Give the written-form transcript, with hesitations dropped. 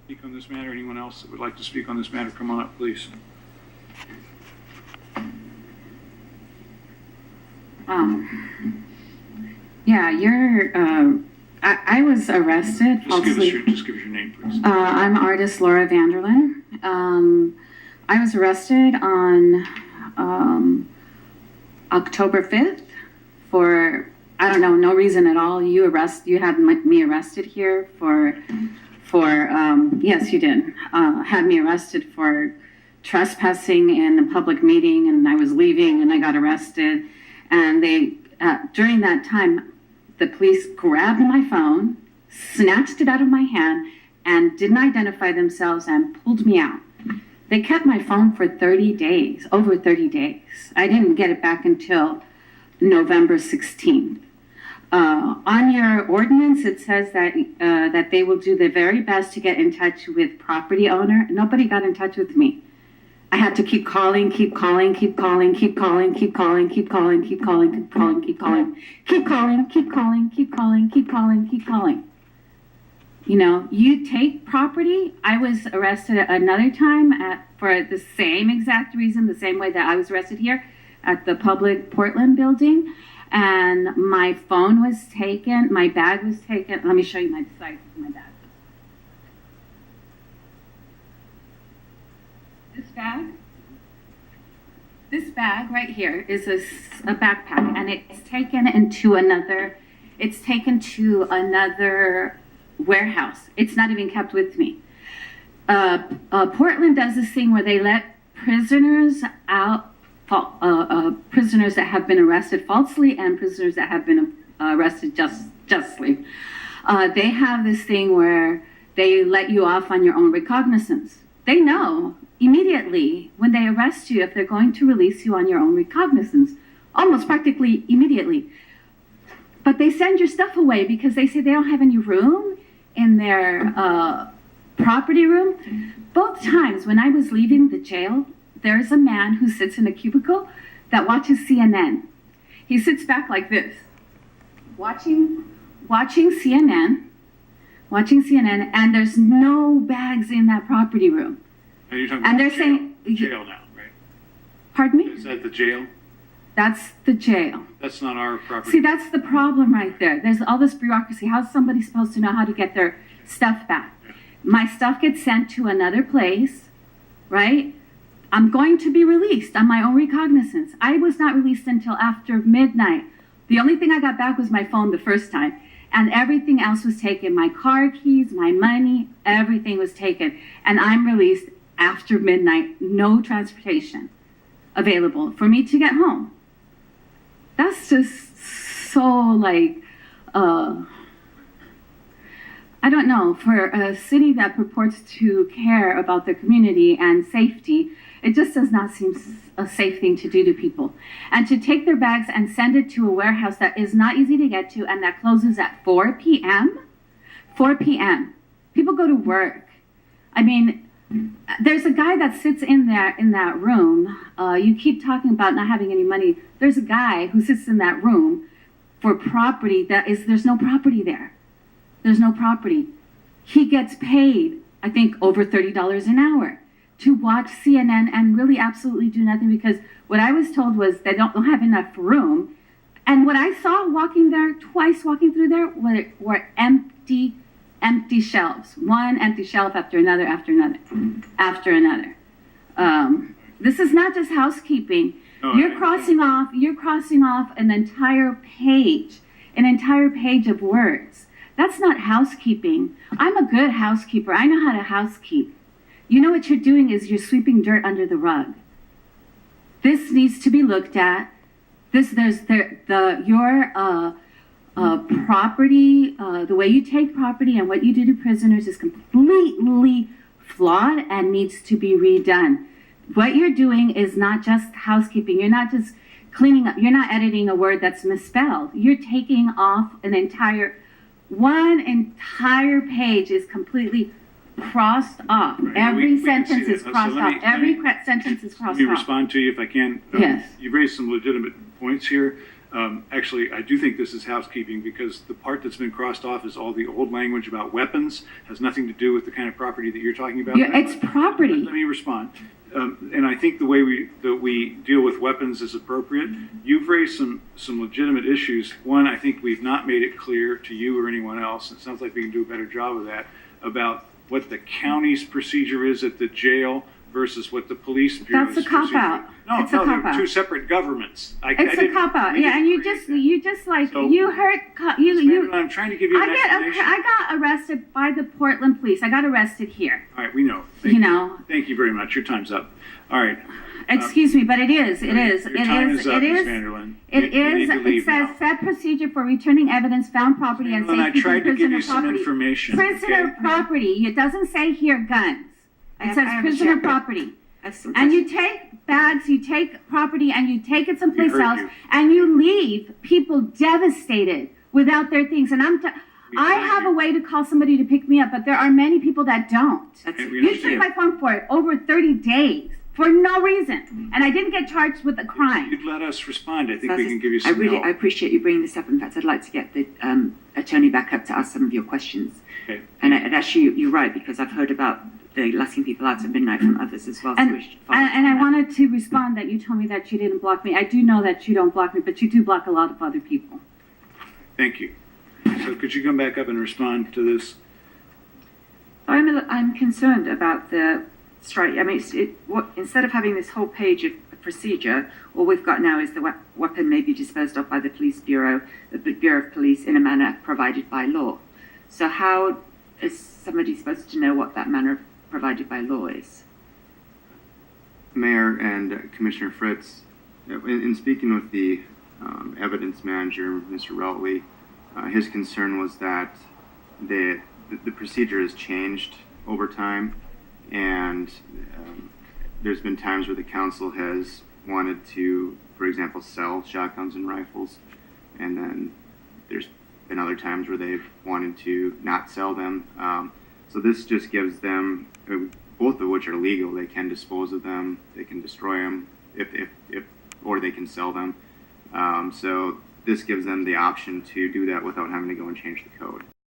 Speak on this matter? Anyone else that would like to speak on this matter, come on up, please. Yeah, I was arrested falsely. Just give us your name, please. I'm artist Laura Vanderlyn. I was arrested on October 5th for, I don't know, no reason at all. You had me arrested here for yes, you did. Had me arrested for trespassing in a public meeting, and I was leaving and I got arrested. And during that time, the police grabbed my phone, snatched it out of my hand, and didn't identify themselves and pulled me out. They kept my phone for 30 days, over 30 days. I didn't get it back until November 16th. On your ordinance, it says that they will do their very best to get in touch with property owner. Nobody got in touch with me. I had to keep calling. You know, you take property. I was arrested another time for the same exact reason, the same way that I was arrested here at the public Portland building. And my phone was taken, my bag was taken. Let me show you my size of my bag. This bag right here is a backpack, and it's taken to another warehouse. It's not even kept with me. Portland does this thing where they let prisoners out, prisoners that have been arrested falsely and prisoners that have been arrested justly. They have this thing where they let you off on your own recognizance. They know immediately when they arrest you if they're going to release you on your own recognizance, almost practically immediately. But they send your stuff away because they say they don't have any room in their property room. Both times when I was leaving the jail, there's a man who sits in a cubicle that watches CNN. He sits back like this, watching CNN, and there's no bags in that property room. And you're talking and about they're saying jail now, right? Pardon me? Is that the jail? That's the jail. That's not our property. See, that's the problem right there. There's all this bureaucracy. How's somebody supposed to know how to get their stuff back? My stuff gets sent to another place, right? I'm going to be released on my own recognizance. I was not released until after midnight. The only thing I got back was my phone the first time, and everything else was taken. My car keys, my money, everything was taken. And I'm released after midnight, no transportation available for me to get home. That's just so like, I don't know, for a city that purports to care about the community and safety, it just does not seem a safe thing to do to people. And to take their bags and send it to a warehouse that is not easy to get to and that closes at 4 p.m. 4 p.m. People go to work. I mean, there's a guy that sits in that room. You keep talking about not having any money. There's a guy who sits in that room for property there's no property there. There's no property. He gets paid, I think, over $30 an hour to watch CNN and really absolutely do nothing, because what I was told was they don't have enough room. And what I saw walking through there were empty shelves, one empty shelf after another. This is not just housekeeping. No, You're crossing off an entire page of words. That's not housekeeping. I'm a good housekeeper. I know how to housekeep. You know what you're doing is you're sweeping dirt under the rug. This needs to be looked at. Your property, the way you take property and what you do to prisoners is completely flawed and needs to be redone. What you're doing is not just housekeeping. You're not just cleaning up. You're not editing a word that's misspelled. You're taking off one entire page is completely crossed off. Right. Every sentence is crossed off. Every sentence is crossed off. Let me respond to you if I can. Yes. You've raised some legitimate points here. Actually, I do think this is housekeeping because the part that's been crossed off is all the old language about weapons, has nothing to do with the kind of property that you're talking about. Yeah, it's property. Let me respond. And I think the way we deal with weapons is appropriate. You've raised some legitimate issues. One, I think we've not made it clear to you or anyone else, it sounds like we can do a better job of that, about what the county's procedure is at the jail versus what the police bureau's That's a cop-out. No, It's a no, they're cop-out. two separate governments. It's a cop-out, yeah, and you just like, So- you hurt, you, I'm trying to give you an explanation. I got arrested by the Portland police. I got arrested here, All right, we know. you know. Thank you very much. Your time's up. All right. Excuse me, but it is, Your time is up, Ms. Vanderlyn. It You need is, to it leave says now. set procedure for returning evidence, found property, and Vanderlyn, I safety tried from to give you prisoner some property. information. Prisoner okay? property, it doesn't say here guns. It says I prisoner understand, but property. I have some And you questions. take bags, you take property, and you take it someplace heard else, you. and you leave people devastated without their things. And I heard have you. a way to call somebody to pick me up, but there are many people that don't. That's- And we You took understand. my phone for over 30 days for no reason, and I didn't get charged with a crime. You'd let us respond. I think we That's- can give you I some really, help. I appreciate you bringing this up. In fact, I'd like to get the attorney back up to ask some of your questions. Okay. And actually, you're right, because I've heard about the lasting people out at midnight from others as well. So And, we should follow and I that. wanted to respond that you told me that you didn't block me. I do know that you don't block me, but you do block a lot of other people. Thank you. So could you come back up and respond to this? I'm concerned about the strike. I mean, instead of having this whole page of procedure, all we've got now is the weapon may be disposed of by the police bureau, the Bureau of Police, in a manner provided by law. So how is somebody supposed to know what that manner provided by law is? Mayor and Commissioner Fritz, in speaking with the evidence manager, Mr. Routley, his concern was that the procedure has changed over time, and there's been times where the council has wanted to, for example, sell shotguns and rifles, and then there's been other times where they've wanted to not sell them. So this just gives them, both of which are legal. They can dispose of them, they can destroy them, or they can sell them. So this gives them the option to do that without having to go and change the code.